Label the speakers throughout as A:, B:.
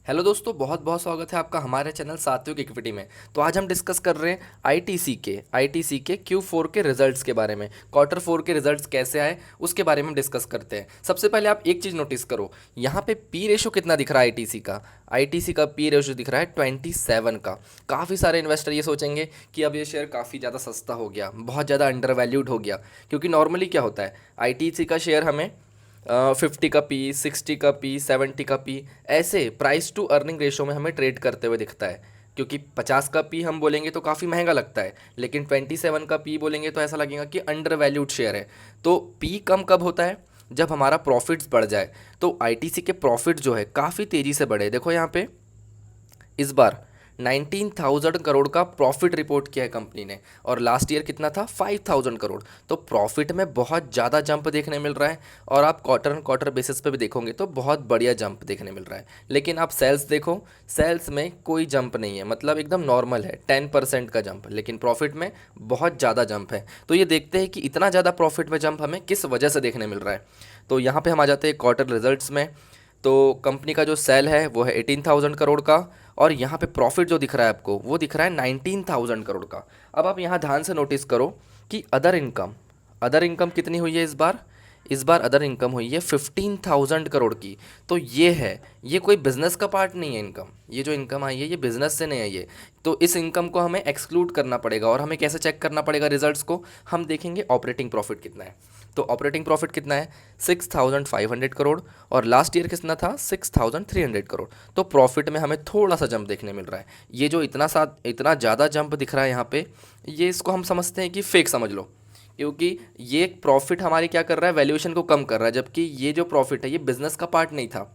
A: Hello दोस्तों, बहुत बहुत स्वागत है आपका हमारे चैनल सात्विक इक्विटी में। तो आज हम डिस्कस कर रहे हैं आईटीसी के Q4 के रिजल्ट्स के बारे में। क्वार्टर 4 के रिजल्ट्स कैसे आए उसके बारे में हम डिस्कस करते हैं। सबसे पहले आप एक चीज़ नोटिस करो, यहाँ पे पी रेशो कितना दिख रहा है आईटीसी का पी रेशो दिख रहा है 27 का। काफ़ी सारे इन्वेस्टर ये सोचेंगे कि अब ये शेयर काफ़ी ज़्यादा सस्ता हो गया, बहुत ज़्यादा अंडर वैल्यूड हो गया, क्योंकि नॉर्मली क्या होता है, आईटीसी का शेयर हमें 50 का पी, 60 का पी, 70 का पी, ऐसे प्राइस टू अर्निंग रेशो में हमें ट्रेड करते हुए दिखता है। क्योंकि 50 का पी हम बोलेंगे तो काफ़ी महंगा लगता है, लेकिन 27 का पी बोलेंगे तो ऐसा लगेगा कि अंडर वैल्यूड शेयर है। तो पी कम कब होता है? जब हमारा प्रॉफिट्स बढ़ जाए। तो आईटीसी के प्रॉफिट जो है काफ़ी तेज़ी से बढ़े। देखो यहाँ पे इस बार 19,000 करोड़ का प्रॉफिट रिपोर्ट किया है कंपनी ने, और लास्ट ईयर कितना था? 5,000 करोड़। तो प्रॉफिट में बहुत ज़्यादा जंप देखने मिल रहा है, और आप क्वार्टर एंड क्वार्टर बेसिस पे भी देखोगे तो बहुत बढ़िया जंप देखने मिल रहा है। लेकिन आप सेल्स देखो, सेल्स में कोई जंप नहीं है, मतलब एकदम नॉर्मल है, 10% का जंप। लेकिन प्रॉफिट में बहुत ज़्यादा जंप है। तो ये देखते हैं कि इतना ज़्यादा प्रॉफिट में जंप हमें किस वजह से देखने मिल रहा है। तो यहाँ पे हम आ जाते हैं क्वार्टर रिजल्ट्स में। तो कंपनी का जो सेल है वो है 18,000 करोड़ का, और यहाँ पे प्रॉफिट जो दिख रहा है आपको वो दिख रहा है 19,000 करोड़ का। अब आप यहाँ ध्यान से नोटिस करो कि अदर इनकम कितनी हुई है इस बार अदर इनकम हुई है 15,000 करोड़ की। तो ये कोई बिजनेस का पार्ट नहीं है इनकम, ये जो इनकम आई है ये बिजनेस से नहीं आई है। तो इस इनकम को हमें एक्सक्लूड करना पड़ेगा, और हमें कैसे चेक करना पड़ेगा रिजल्ट्स को? हम देखेंगे ऑपरेटिंग प्रॉफिट कितना है। तो ऑपरेटिंग प्रॉफिट कितना है? 6,500 करोड़, और लास्ट ईयर कितना था? 6,300 करोड़। तो प्रॉफिट में हमें थोड़ा सा जंप देखने मिल रहा है। ये जो इतना ज़्यादा जंप दिख रहा है यहाँ पे, ये इसको हम समझते हैं कि फेक समझ लो, क्योंकि ये प्रॉफिट हमारी क्या कर रहा है? वैल्यूएशन को कम कर रहा है, जबकि ये जो प्रॉफिट है ये बिजनेस का पार्ट नहीं था।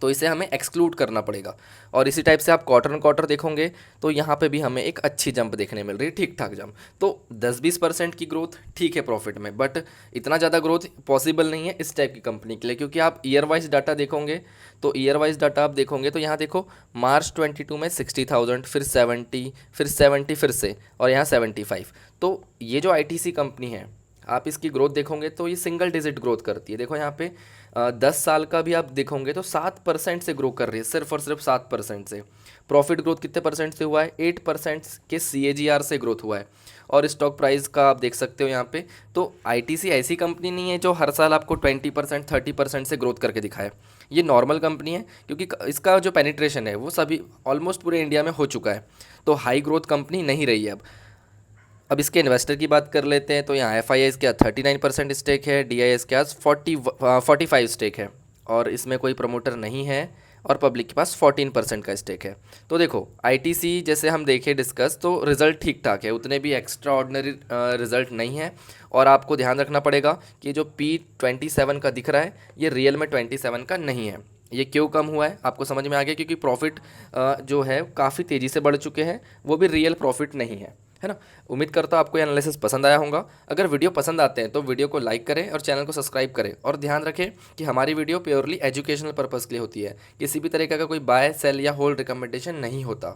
A: तो इसे हमें एक्सक्लूड करना पड़ेगा। और इसी टाइप से आप क्वार्टर क्वार्टर देखोगे तो यहाँ पे भी हमें एक अच्छी जंप देखने मिल रही है, ठीक ठाक जंप। तो 10-20% की ग्रोथ ठीक है प्रॉफिट में, बट इतना ज़्यादा ग्रोथ पॉसिबल नहीं है इस टाइप की कंपनी के लिए। क्योंकि आप ईयर वाइज डाटा देखोगे, तो ईयर वाइज डाटा आप देखोगे तो यहाँ देखो, मार्च 22 में 60,000, फिर 70, फिर 70 फिर से, और यहाँ 75। तो ये जो आईटीसी कंपनी है, आप इसकी ग्रोथ देखोगे तो ये सिंगल डिजिट ग्रोथ करती है। देखो यहाँ पे 10 साल का भी आप देखोगे तो 7% से ग्रो कर रही है, सिर्फ और सिर्फ 7% से। प्रॉफिट ग्रोथ कितने परसेंट से हुआ है? 8% के CAGR से ग्रोथ हुआ है। और स्टॉक प्राइस का आप देख सकते हो यहाँ पे। तो आईटीसी ऐसी कंपनी नहीं है जो हर साल आपको 20%, 30% से ग्रोथ करके दिखाए। ये नॉर्मल कंपनी है, क्योंकि इसका जो पेनिट्रेशन है वो सभी ऑलमोस्ट पूरे इंडिया में हो चुका है। तो हाई ग्रोथ कंपनी नहीं रही है अब इसके इन्वेस्टर की बात कर लेते हैं। तो यहाँ FIIs के 39% स्टेक है, DIS के पास 45 स्टेक है, और इसमें कोई प्रमोटर नहीं है, और पब्लिक के पास 14% का स्टेक है। तो देखो आईटीसी जैसे हम देखें डिस्कस, तो रिज़ल्ट ठीक ठाक है, उतने भी एक्स्ट्रा ऑर्डनरी रिज़ल्ट नहीं है। और आपको ध्यान रखना पड़ेगा कि जो P27 का दिख रहा है ये रियल में 27 का नहीं है। ये क्यों कम हुआ है आपको समझ में आ गया? क्योंकि प्रॉफिट जो है काफ़ी तेज़ी से बढ़ चुके हैं, वो भी रियल प्रॉफिट नहीं है ना। उम्मीद करता हूँ आपको ये एनालिसिस पसंद आया होगा। अगर वीडियो पसंद आते हैं तो वीडियो को लाइक करें और चैनल को सब्सक्राइब करें, और ध्यान रखें कि हमारी वीडियो प्योरली एजुकेशनल पर्पज़ के लिए होती है, किसी भी तरीके का कोई बाय सेल या होल्ड रिकमेंडेशन नहीं होता।